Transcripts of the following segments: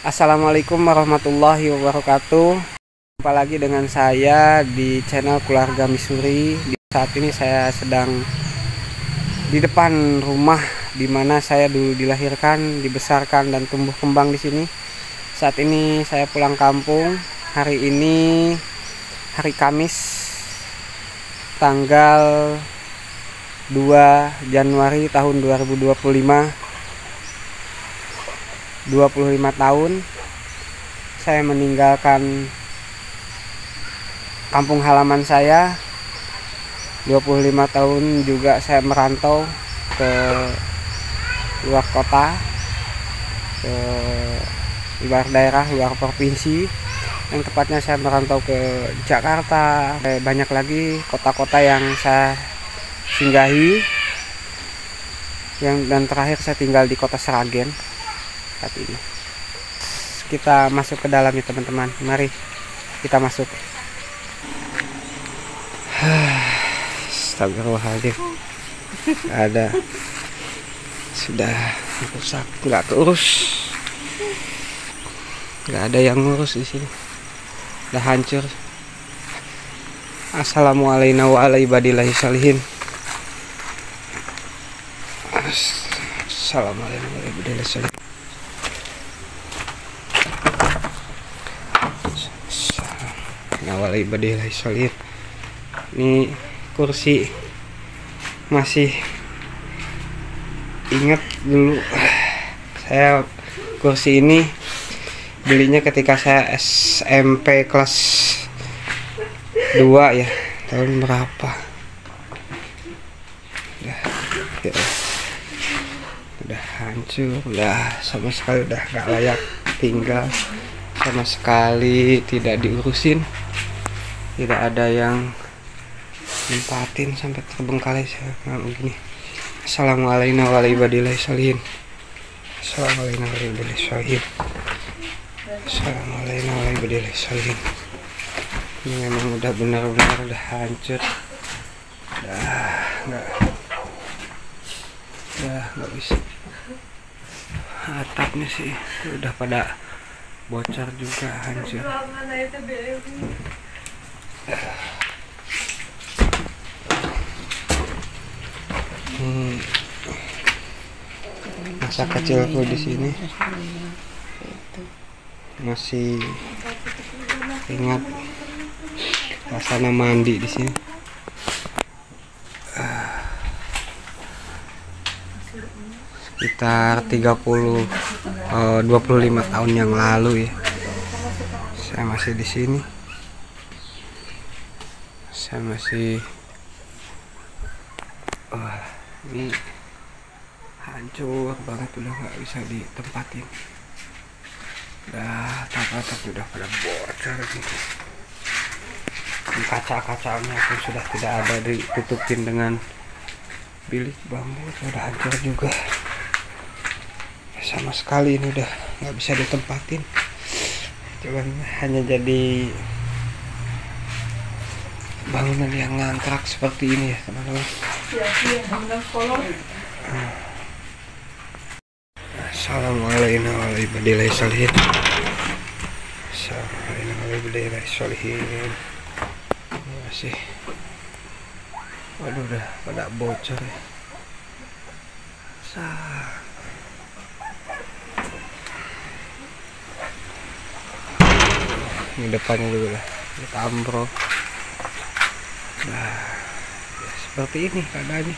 Assalamualaikum warahmatullahi wabarakatuh. Jumpa lagi dengan saya di channel Keluarga Missouri. Saat ini saya sedang di depan rumah di mana saya dulu dilahirkan, dibesarkan dan tumbuh kembang di sini. Saat ini saya pulang kampung. Hari ini hari Kamis tanggal 2 Januari tahun 2025. 25 tahun saya meninggalkan kampung halaman saya. 25 tahun juga saya merantau ke luar kota, ke luar daerah, luar provinsi. Yang tepatnya saya merantau ke Jakarta, banyak lagi kota-kota yang saya singgahi. Dan terakhir saya tinggal di kota Sragen saat ini. Kita masuk ke dalam ya teman-teman. Mari kita masuk. Astagfirullahaladzim. Ada sudah rusak, nggak keurus, nggak ada yang ngurus di sini. Udah hancur. Assalamualaikum warahmatullahi wabarakatuh. Assalamualaikum warahmatullahi wabarakatuh. Ini kursi masih ingat dulu saya kursi ini belinya ketika saya SMP kelas 2 ya, tahun berapa udah hancur, udah sama sekali udah gak layak tinggal, sama sekali tidak diurusin, tidak ada yang nempatin sampai terbengkalai saya begini. Assalamualaikum warahmatullahi wabarakatuh. Assalamualaikum warahmatullahi wabarakatuh. Assalamualaikum warahmatullahi wabarakatuh. Ini memang udah benar-benar udah hancur, nggak bisa. Atapnya sih udah pada bocor juga, hancur. Masa kecilku di sini masih ingat suasana mandi di sini. Sekitar 25 tahun yang lalu ya, saya masih di sini. Saya masih ini hancur banget, udah nggak bisa ditempatin. Udah atap udah pada bocor gitu. Kaca-kacanya pun sudah tidak ada, ditutupin dengan bilik bambu, sudah hancur juga. Sama sekali ini udah nggak bisa ditempatin. Cuman hanya jadi bangunan yang ngantrak seperti ini ya teman-teman. Assalamualaikum warahmatullahi wabarakatuh. Assalamualaikum warahmatullahi wabarakatuh. Masih, waduh udah pada bocor ya. Ini depannya juga lah kita ambrol. Nah ya, seperti ini keadaannya.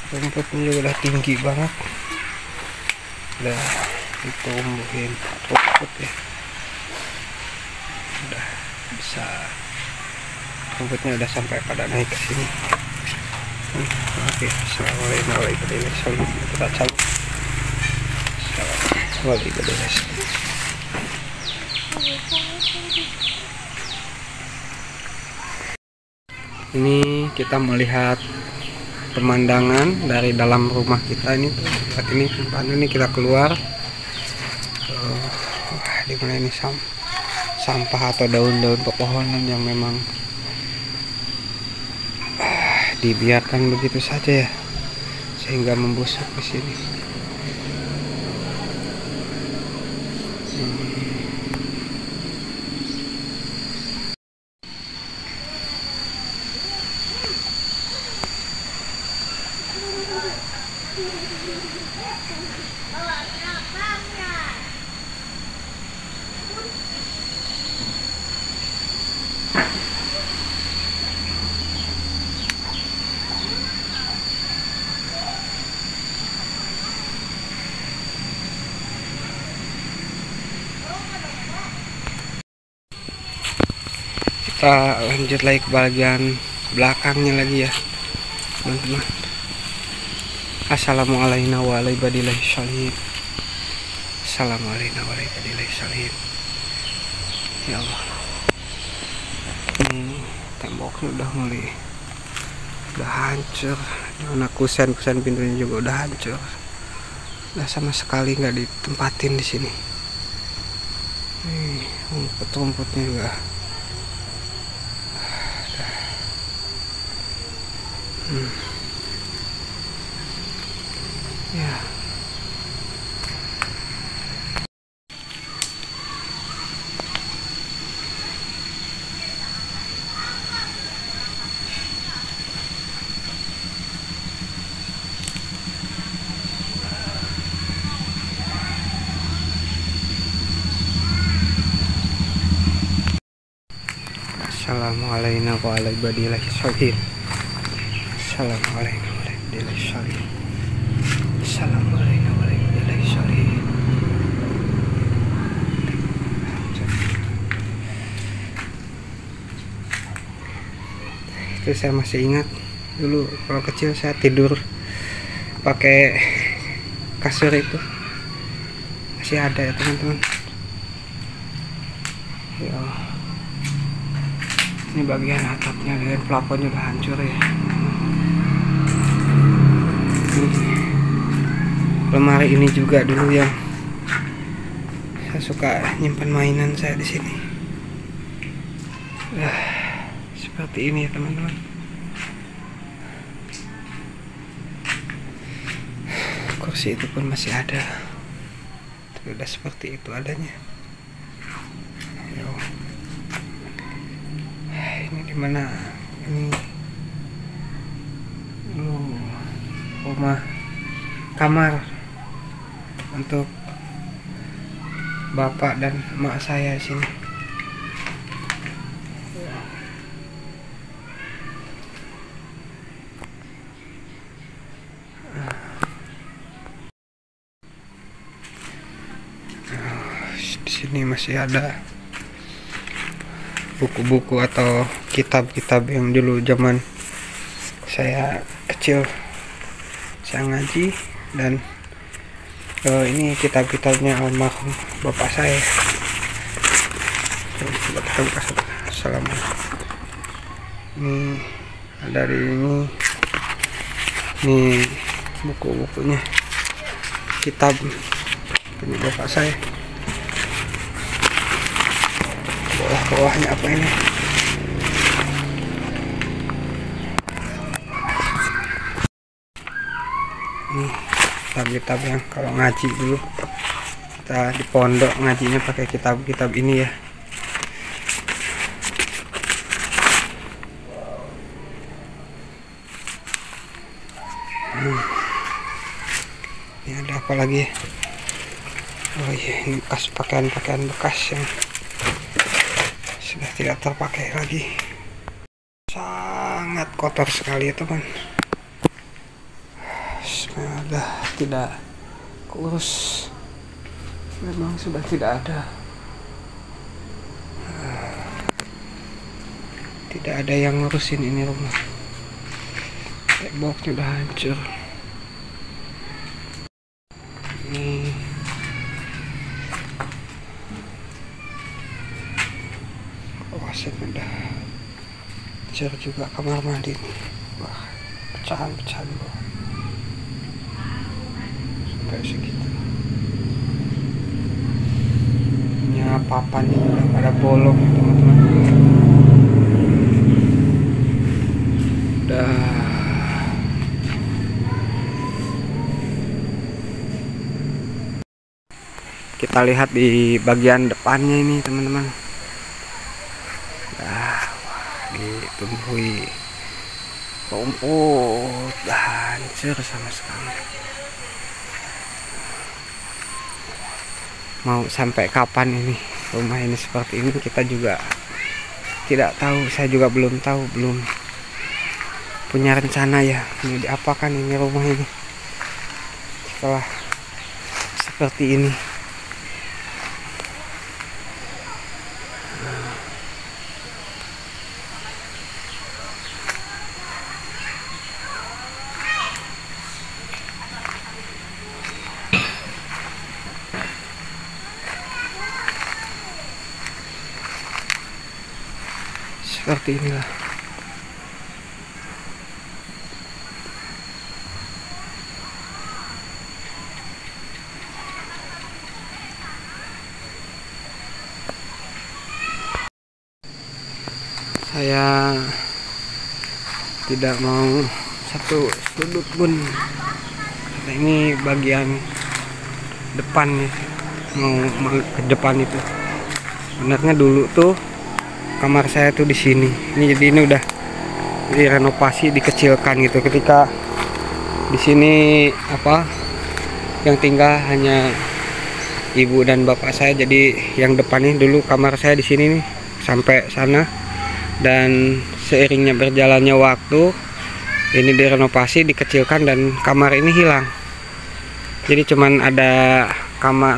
Rumputnya juga udah tinggi banget, udah ditumbuhin rumput ya, udah bisa, rumputnya udah sampai pada naik ke sini. Oke, assalamualaikum warahmatullahi wabarakatuh. Kita cabut. Assalamualaikum warahmatullahi wabarakatuh. Ini kita melihat pemandangan dari dalam rumah kita ini. Saat ini kita keluar. Di mana ini sampah atau daun-daun pepohonan yang memang dibiarkan begitu saja ya, sehingga membusuk di sini. Kita lanjut lagi ke bagian belakangnya lagi ya teman-teman. Assalamualaikum warahmatullahi wabarakatuh. Assalamualaikum warahmatullahi wabarakatuh. Ya Allah, ini temboknya udah hancur. Mana kusen pintunya juga udah hancur. Udah sama sekali nggak ditempatin di sini. Nih, rumput-rumputnya juga. Ya. Assalamualaikum warahmatullahi wabarakatuh. Assalamualaikum warahmatullahi wabarakatuh. Assalamualaikum warahmatullahi wabarakatuh. Itu saya masih ingat dulu kalau kecil saya tidur pakai kasur itu. Masih ada ya teman-teman. Ya Allah. Ini bagian atapnya dan plafonnya udah hancur ya. Lemari ini juga dulu yang saya suka nyimpan mainan saya di sini. Seperti ini ya teman-teman. Kursi itu pun masih ada. Tapi udah seperti itu adanya. Ini dimana? Ini rumah kamar untuk bapak dan emak saya sini. Di sini masih ada buku-buku atau kitab-kitab yang dulu zaman saya kecil saya ngaji, dan ini kitab-kitabnya almarhum bapak saya. Coba kita buka satu. Assalamualaikum. Ini dari ini buku-bukunya, kitab ini bapak saya. Bawahnya apa ini? Ini kitab-kitab yang kalau ngaji dulu kita di pondok ngajinya pakai kitab-kitab ini ya. Ini ada apa lagi? Oh iya, ini bekas pakaian-pakaian bekas yang sudah tidak terpakai lagi. Sangat kotor sekali ya teman. Sudah tidak keurus, memang sudah tidak ada, tidak ada yang ngurusin ini rumah. Temboknya udah hancur. Ini kawasan udah hancur juga, kamar mandi. Wah, pecahan-pecahan bawah. Kayak segitu. Ya, papannya udah pada bolong teman-teman. Udah Kita lihat di bagian depannya ini teman-teman. Nah, ditumbuhi rumput, hancur sama sekali. Mau sampai kapan ini rumah ini seperti ini, kita juga tidak tahu. Saya juga belum tahu, belum punya rencana ya mau diapakan ini rumah ini setelah seperti ini. Seperti inilah. Saya tidak mau satu sudut pun. Nah, ini bagian depan nih, mau ke depan itu. Sebenarnya dulu tuh kamar saya tuh di sini. Ini jadi ini udah direnovasi, dikecilkan gitu. Ketika di sini yang tinggal hanya ibu dan bapak saya. Jadi yang depan ini dulu kamar saya di sini nih sampai sana. Dan seiringnya berjalannya waktu ini direnovasi, dikecilkan dan kamar ini hilang. Jadi cuman ada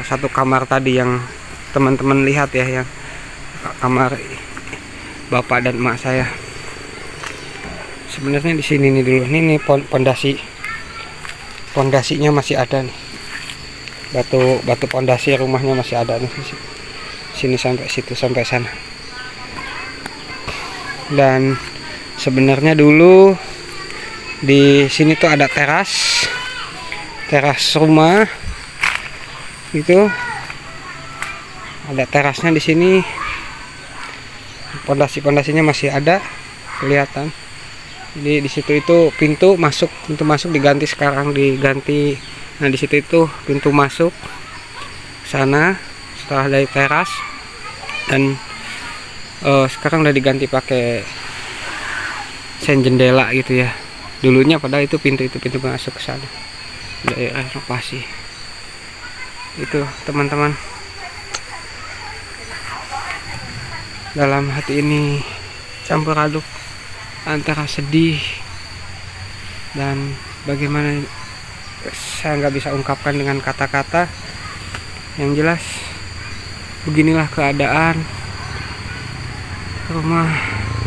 satu kamar tadi yang teman-teman lihat ya, yang kamar bapak dan emak saya. Sebenarnya di sini nih dulu. Ini pondasinya masih ada nih. Batu pondasi rumahnya masih ada nih. Sini sampai situ, sampai sana. Dan sebenarnya dulu di sini tuh ada teras rumah. Itu ada terasnya di sini. Pondasinya masih ada kelihatan. Jadi di situ itu pintu masuk diganti, sekarang diganti. Nah di situ itu pintu masuk sana setelah dari teras, dan sekarang udah diganti pakai sen jendela gitu ya. Dulunya padahal itu pintu masuk ke sana udah renovasi. Itu teman-teman, dalam hati ini campur aduk antara sedih dan bagaimana saya nggak bisa ungkapkan dengan kata-kata. Yang jelas beginilah keadaan rumah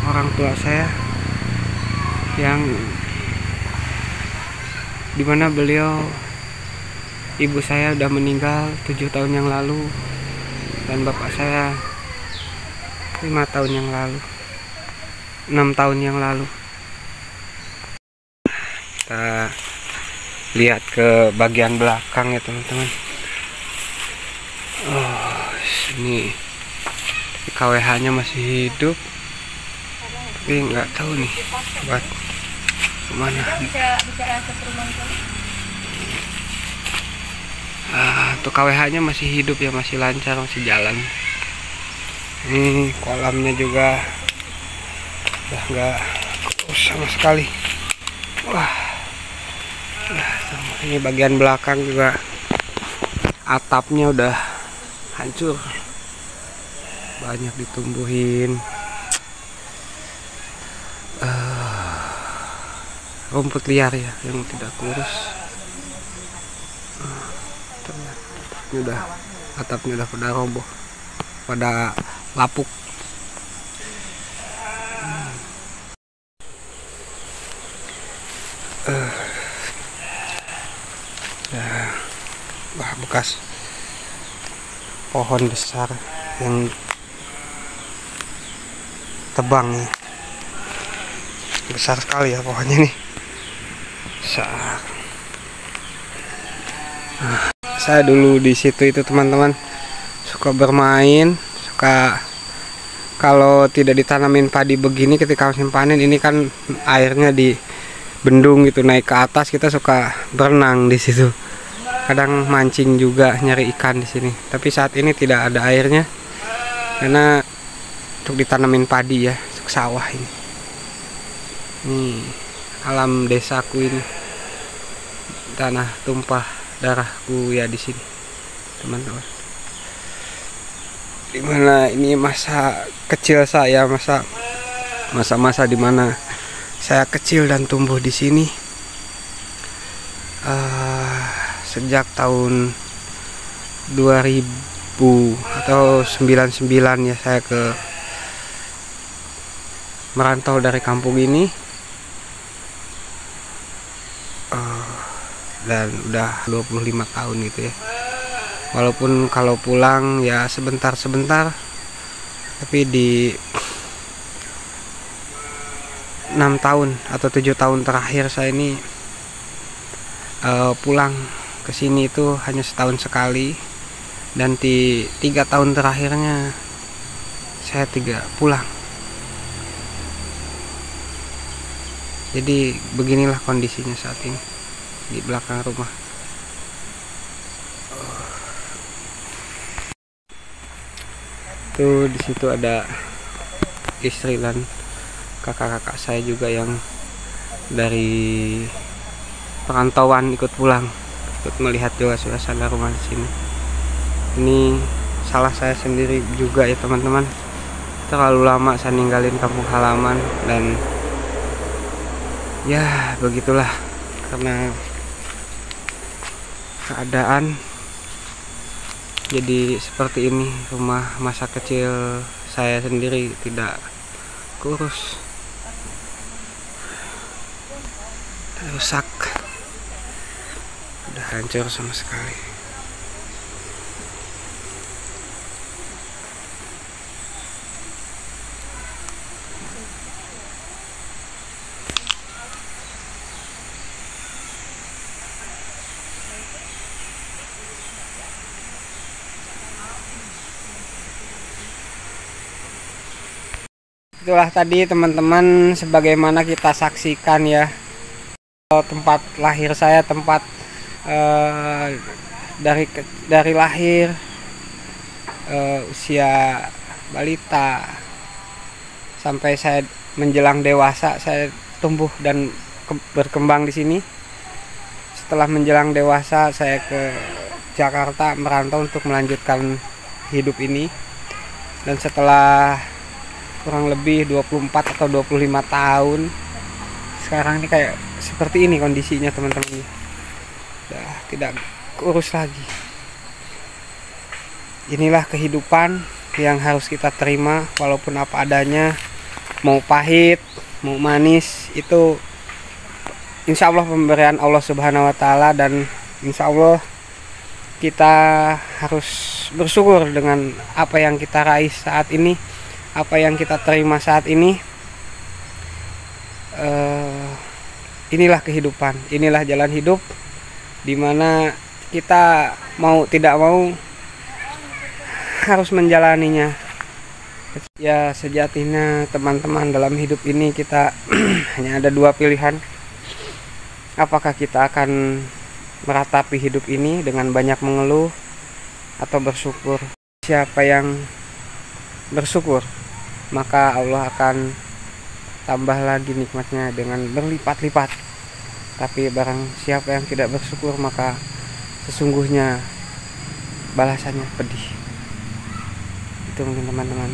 orang tua saya, yang dimana ibu saya udah meninggal 7 tahun yang lalu dan bapak saya 5 tahun yang lalu, 6 tahun yang lalu. Kita lihat ke bagian belakang ya teman-teman. Oh, ini KWH-nya masih hidup, tapi nggak tahu nih buat kemana. Tuh KWH-nya masih hidup ya, masih lancar, masih jalan. Ini kolamnya juga udah nggak kurus sama sekali. Wah, ini bagian belakang juga atapnya udah hancur, banyak ditumbuhin rumput liar ya yang tidak kurus. Ini atapnya udah pada roboh, pada lapuk. Wah, bekas pohon besar yang tebang ya. Besar sekali ya pohonnya nih. Saya dulu di situ itu teman-teman suka bermain, suka kalau tidak ditanamin padi begini ketika musim panen ini kan airnya di bendung gitu naik ke atas, kita suka berenang di situ. kadang mancing juga nyari ikan di sini. Tapi saat ini tidak ada airnya karena untuk ditanamin padi ya, untuk sawah ini. Nih alam desaku ini, tanah tumpah darahku ya di sini, teman-teman. Dimana ini masa kecil saya, masa-masa dimana saya kecil dan tumbuh di sini. Sejak tahun 2000 atau 99 ya, saya merantau dari kampung ini, dan udah 25 tahun gitu ya. Walaupun kalau pulang ya sebentar-sebentar, tapi di 6 tahun atau 7 tahun terakhir saya ini pulang ke sini itu hanya setahun sekali, dan di 3 tahun terakhirnya saya pulang. Jadi beginilah kondisinya saat ini di belakang rumah. Tuh di situ ada istri dan kakak-kakak saya juga yang dari perantauan ikut pulang, ikut melihat juga suasana rumah di sini. Ini salah saya sendiri juga ya teman-teman. Terlalu lama saya ninggalin kampung halaman, dan ya begitulah, karena keadaan jadi seperti ini. Rumah masa kecil saya sendiri tidak kurus, rusak, udah hancur sama sekali. Itulah tadi teman-teman, sebagaimana kita saksikan ya, tempat lahir saya, tempat dari lahir, usia balita sampai saya menjelang dewasa, saya tumbuh dan berkembang di sini. Setelah menjelang dewasa, saya ke Jakarta merantau untuk melanjutkan hidup ini, dan setelah kurang lebih 24 atau 25 tahun sekarang ini kayak seperti ini kondisinya teman-teman. Udah tidak kurus lagi. Inilah kehidupan yang harus kita terima, walaupun apa adanya, mau pahit mau manis, itu insya Allah pemberian Allah Subhanahu wa Ta'ala, dan insya Allah kita harus bersyukur dengan apa yang kita raih saat ini, apa yang kita terima saat ini. Inilah kehidupan, inilah jalan hidup, dimana kita mau tidak mau harus menjalaninya. Ya sejatinya teman-teman, dalam hidup ini kita hanya ada dua pilihan. Apakah kita akan meratapi hidup ini dengan banyak mengeluh atau bersyukur? Siapa yang bersyukur, maka Allah akan tambah lagi nikmatnya dengan berlipat-lipat. Tapi barang siapa yang tidak bersyukur, maka sesungguhnya balasannya pedih. Itu mungkin teman-teman.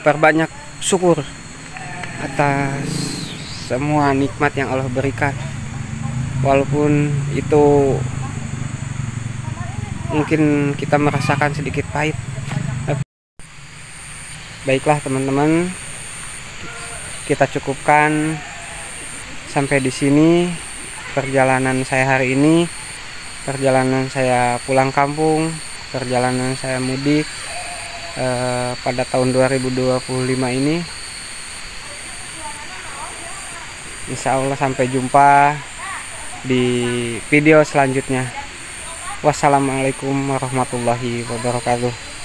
Perbanyak syukur atas semua nikmat yang Allah berikan, walaupun itu mungkin kita merasakan sedikit pahit. Baiklah teman-teman, kita cukupkan sampai di sini perjalanan saya hari ini, perjalanan saya pulang kampung, perjalanan saya mudik pada tahun 2025 ini. Insya Allah sampai jumpa di video selanjutnya. Wassalamualaikum warahmatullahi wabarakatuh.